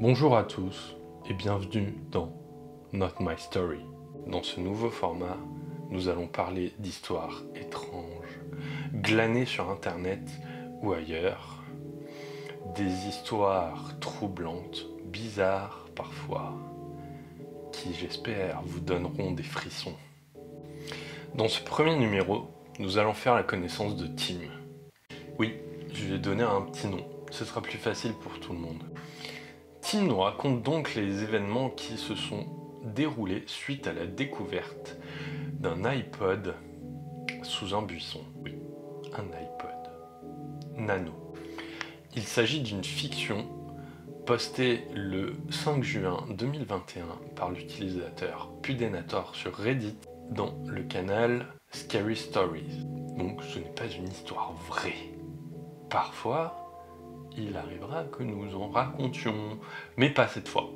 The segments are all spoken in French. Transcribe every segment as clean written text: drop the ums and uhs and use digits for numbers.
Bonjour à tous et bienvenue dans Not My Story. Dans ce nouveau format, nous allons parler d'histoires étranges, glanées sur internet ou ailleurs. Des histoires troublantes, bizarres parfois, qui j'espère vous donneront des frissons. Dans ce premier numéro, nous allons faire la connaissance de Tim. Oui, je lui ai donné un petit nom, ce sera plus facile pour tout le monde. Tim nous raconte donc les événements qui se sont déroulés suite à la découverte d'un iPod sous un buisson. Oui, un iPod Nano. Il s'agit d'une fiction postée le 5 juin 2021 par l'utilisateur Pudenator sur Reddit dans le canal Scary Stories. Donc ce n'est pas une histoire vraie. Parfois, il arrivera que nous en racontions, mais pas cette fois.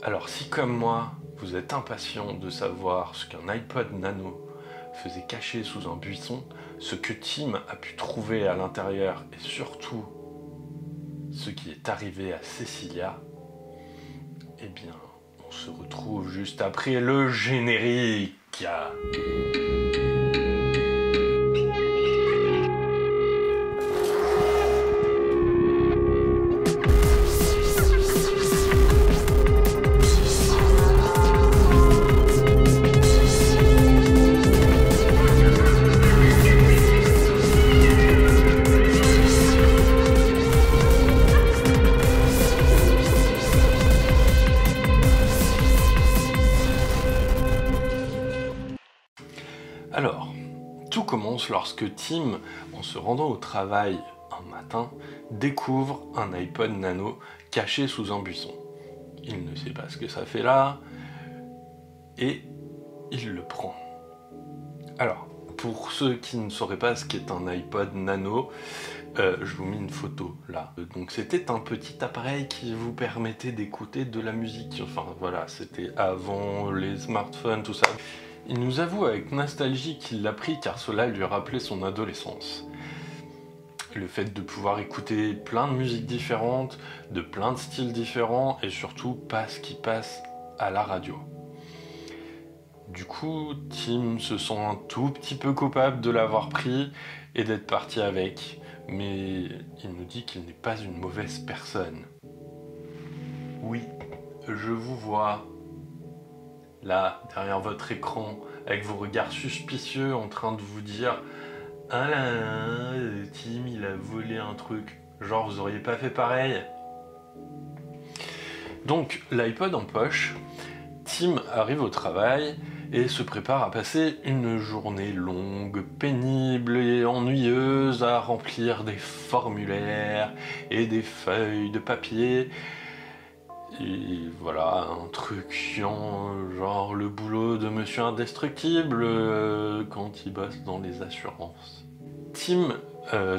Alors si comme moi, vous êtes impatient de savoir ce qu'un iPod Nano faisait caché sous un buisson, ce que Tim a pu trouver à l'intérieur et surtout ce qui est arrivé à Cecilia, eh bien, on se retrouve juste après le générique. Alors, tout commence lorsque Tim, en se rendant au travail un matin, découvre un iPod Nano caché sous un buisson. Il ne sait pas ce que ça fait là, et il le prend. Alors, pour ceux qui ne sauraient pas ce qu'est un iPod Nano, je vous mets une photo là. Donc c'était un petit appareil qui vous permettait d'écouter de la musique. Enfin voilà, c'était avant les smartphones, tout ça. Il nous avoue avec nostalgie qu'il l'a pris car cela lui rappelait son adolescence. Le fait de pouvoir écouter plein de musiques différentes, de plein de styles différents et surtout pas ce qui passe à la radio. Du coup, Tim se sent un tout petit peu coupable de l'avoir pris et d'être parti avec, mais il nous dit qu'il n'est pas une mauvaise personne. Oui, je vous vois là, derrière votre écran, avec vos regards suspicieux en train de vous dire « Ah là là, Tim, il a volé un truc. » Genre, vous auriez pas fait pareil? Donc, l'iPod en poche, Tim arrive au travail et se prépare à passer une journée longue, pénible et ennuyeuse à remplir des formulaires et des feuilles de papier. Et voilà, un truc chiant, genre le boulot de Monsieur Indestructible quand il bosse dans les assurances. Tim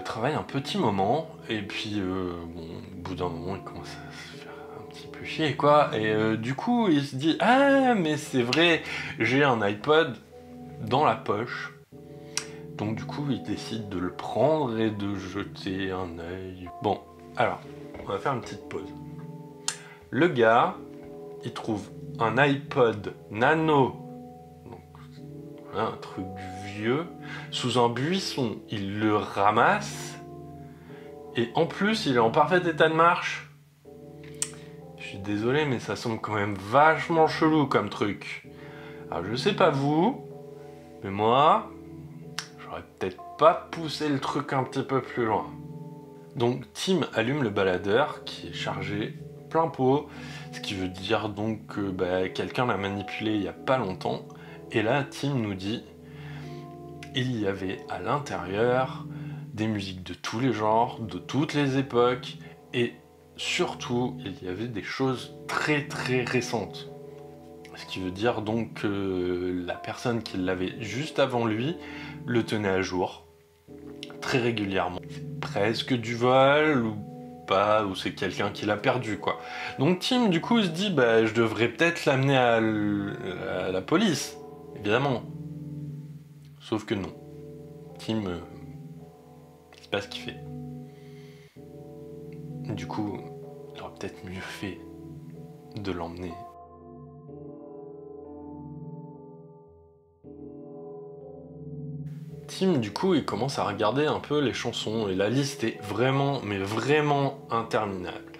travaille un petit moment, et puis bon, au bout d'un moment, il commence à se faire un petit peu chier, quoi. Et du coup, il se dit « Ah, mais c'est vrai, j'ai un iPod dans la poche. » Donc du coup, il décide de le prendre et de jeter un œil. Bon, alors, on va faire une petite pause. Le gars, il trouve un iPod Nano, donc voilà, un truc vieux, sous un buisson. Il le ramasse, et en plus, il est en parfait état de marche. Je suis désolé, mais ça semble quand même vachement chelou comme truc. Alors, je sais pas vous, mais moi, j'aurais peut-être pas poussé le truc un petit peu plus loin. Donc, Tim allume le baladeur qui est chargé plein pot, ce qui veut dire donc que quelqu'un l'a manipulé il n'y a pas longtemps. Et là, Tim nous dit il y avait à l'intérieur des musiques de tous les genres, de toutes les époques, et surtout, il y avait des choses très très récentes. Ce qui veut dire donc que la personne qui l'avait juste avant lui le tenait à jour, très régulièrement. C'est presque du vol, ou pas, ou c'est quelqu'un qui l'a perdu, quoi. Donc Tim, du coup, se dit, je devrais peut-être l'amener à la police, évidemment. Sauf que non. Tim, c'est pas ce qu'il fait. Du coup, il aurait peut-être mieux fait de l'emmener. Tim, du coup, il commence à regarder un peu les chansons et la liste est vraiment, mais vraiment interminable.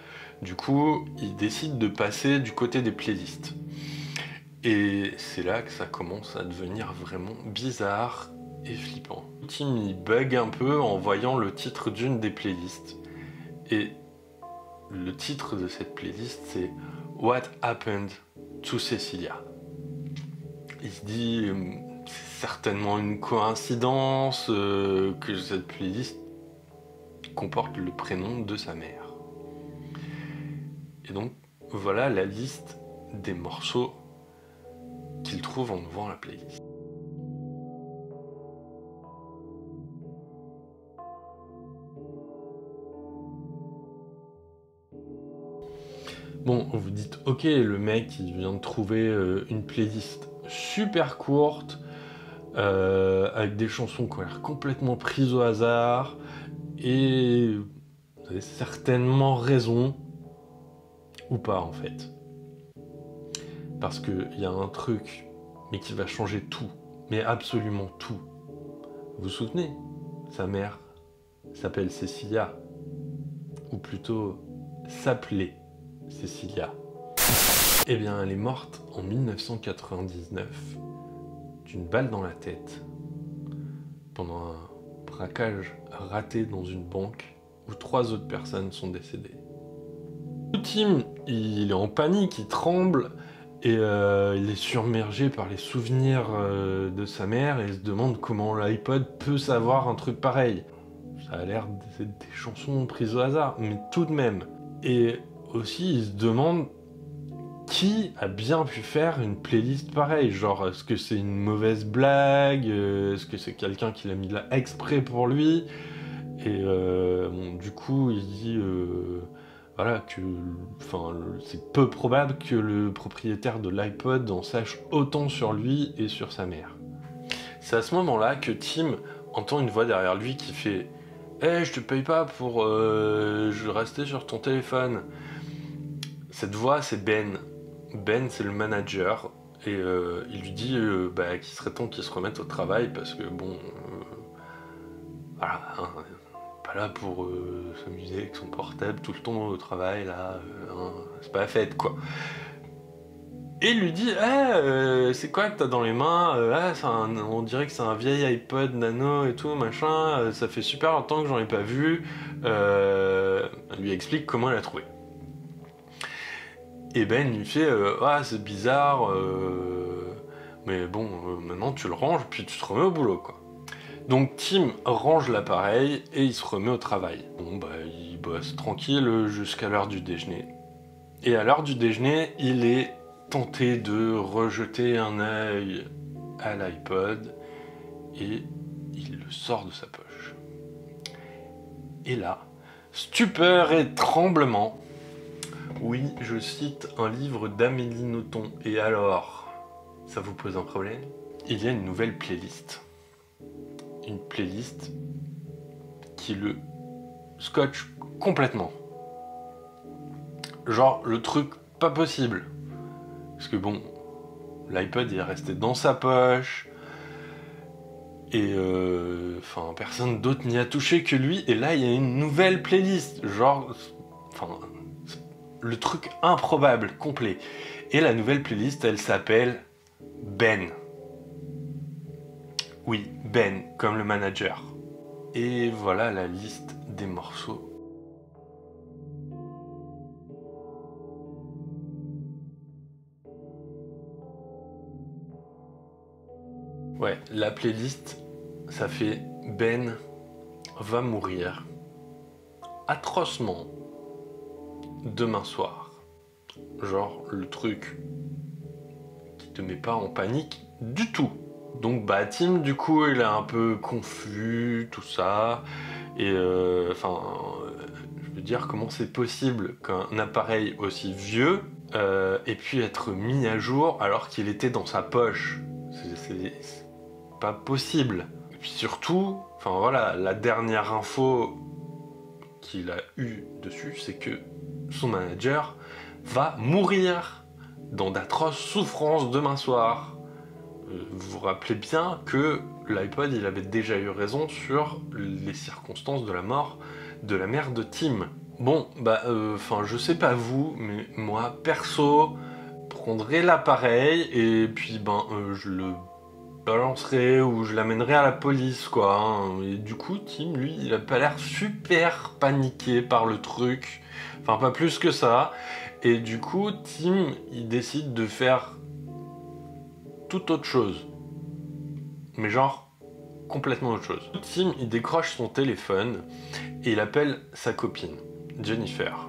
Du coup, il décide de passer du côté des playlists. Et c'est là que ça commence à devenir vraiment bizarre et flippant. Tim, il bug un peu en voyant le titre d'une des playlists. Et le titre de cette playlist, c'est What Happened to Cecilia. Il se dit, c'est certainement une coïncidence que cette playlist comporte le prénom de sa mère. Et donc, voilà la liste des morceaux qu'il trouve en ouvrant la playlist. Bon, vous dites, ok, le mec il vient de trouver une playlist super courte, avec des chansons qui ont l'air complètement prises au hasard, et vous avez certainement raison, ou pas en fait. Parce qu'il y a un truc, mais qui va changer tout, mais absolument tout. Vous vous souvenez? Sa mère s'appelle Cecilia, ou plutôt s'appelait Cecilia. Eh bien, elle est morte en 1999 d'une balle dans la tête pendant un braquage raté dans une banque où 3 autres personnes sont décédées. Tim, il est en panique, il tremble et il est submergé par les souvenirs de sa mère et il se demande comment l'iPod peut savoir un truc pareil. Ça a l'air d'être des chansons prises au hasard, mais tout de même. Et aussi, il se demande qui a bien pu faire une playlist pareille. Genre, est-ce que c'est une mauvaise blague? Est-ce que c'est quelqu'un qui l'a mis là exprès pour lui? Et bon, du coup, il dit voilà, que c'est peu probable que le propriétaire de l'iPod en sache autant sur lui et sur sa mère. C'est à ce moment-là que Tim entend une voix derrière lui qui fait « Hey, je te paye pas pour rester sur ton téléphone ». Cette voix, c'est Ben. Ben, c'est le manager, et il lui dit qu'il serait temps qu'il se remette au travail parce que bon, voilà, hein, pas là pour s'amuser avec son portable tout le temps au travail, là, hein, c'est pas la fête quoi. Et il lui dit c'est quoi que t'as dans les mains? On dirait que c'est un vieil iPod Nano et tout, machin, ça fait super longtemps que j'en ai pas vu. Il lui explique comment elle a trouvé. Et Ben lui fait c'est bizarre, mais bon, maintenant tu le ranges, puis tu te remets au boulot, quoi. Donc Tim range l'appareil et il se remet au travail. Bon, il bosse tranquille jusqu'à l'heure du déjeuner. Et à l'heure du déjeuner, il est tenté de rejeter un œil à l'iPod et il le sort de sa poche. Et là, stupeur et tremblement. Oui, je cite un livre d'Amélie Nothomb. Et alors, ça vous pose un problème? Il y a une nouvelle playlist. Une playlist qui le scotche complètement. Genre, le truc pas possible. Parce que bon, l'iPod il est resté dans sa poche. Et personne d'autre n'y a touché que lui. Et là, il y a une nouvelle playlist. Genre, le truc improbable, complet. Et la nouvelle playlist, elle s'appelle Ben. Oui, Ben, comme le manager. Et voilà la liste des morceaux. Ouais, la playlist, ça fait Ben va mourir atrocement demain soir. Genre le truc qui te met pas en panique du tout. Donc Tim du coup il est un peu confus, tout ça. Et je veux dire comment c'est possible qu'un appareil aussi vieux ait pu être mis à jour alors qu'il était dans sa poche. C'est pas possible. Et puis surtout, la dernière info qu'il a eue dessus, c'est que son manager va mourir dans d'atroces souffrances demain soir. Vous vous rappelez bien que l'iPod il avait déjà eu raison sur les circonstances de la mort de la mère de Tim. Bon, je sais pas vous, mais moi, perso, prendrais l'appareil et puis je le balancerai ou je l'amènerai à la police, quoi. Hein. Et du coup, Tim, lui, il a pas l'air super paniqué par le truc. Enfin, pas plus que ça. Et du coup, Tim, il décide de faire toute autre chose. Mais genre, complètement autre chose. Tim, il décroche son téléphone et il appelle sa copine, Jennifer.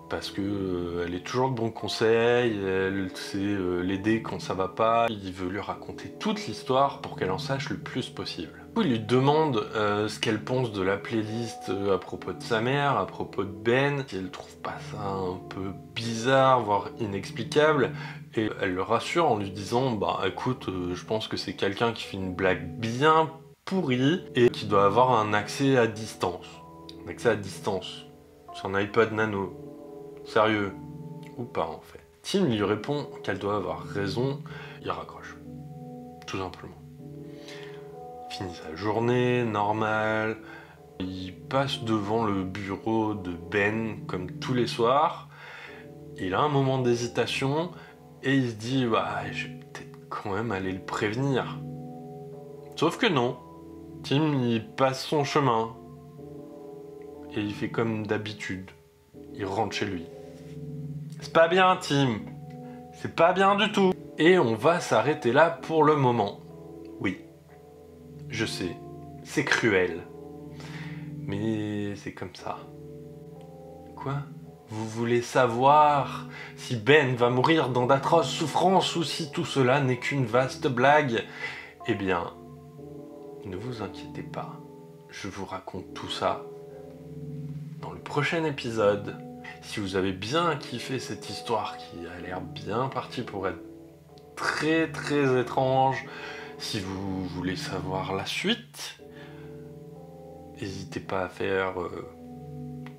Parce que elle est toujours de bons conseils, elle sait l'aider quand ça va pas, il veut lui raconter toute l'histoire pour qu'elle en sache le plus possible. Du coup, il lui demande ce qu'elle pense de la playlist à propos de sa mère, à propos de Ben, si elle trouve pas ça un peu bizarre, voire inexplicable, et elle le rassure en lui disant écoute, je pense que c'est quelqu'un qui fait une blague bien pourrie et qui doit avoir un accès à distance. Un accès à distance sur un iPod Nano. Sérieux, ou pas en fait. Tim lui répond qu'elle doit avoir raison, il raccroche. Tout simplement. Il finit sa journée normale, il passe devant le bureau de Ben comme tous les soirs, il a un moment d'hésitation et il se dit je vais peut-être quand même aller le prévenir. Sauf que non, Tim il passe son chemin et il fait comme d'habitude, il rentre chez lui. C'est pas bien, Tim. C'est pas bien du tout. Et on va s'arrêter là pour le moment. Oui, je sais, c'est cruel. Mais c'est comme ça. Quoi? Vous voulez savoir si Ben va mourir dans d'atroces souffrances ou si tout cela n'est qu'une vaste blague? Eh bien, ne vous inquiétez pas. Je vous raconte tout ça dans le prochain épisode. Si vous avez bien kiffé cette histoire qui a l'air bien partie pour être très très étrange, si vous voulez savoir la suite, n'hésitez pas à faire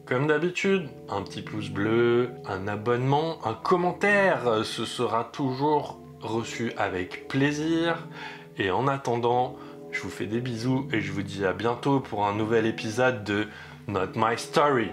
comme d'habitude, un petit pouce bleu, un abonnement, un commentaire, ce sera toujours reçu avec plaisir. Et en attendant, je vous fais des bisous et je vous dis à bientôt pour un nouvel épisode de Not My Story.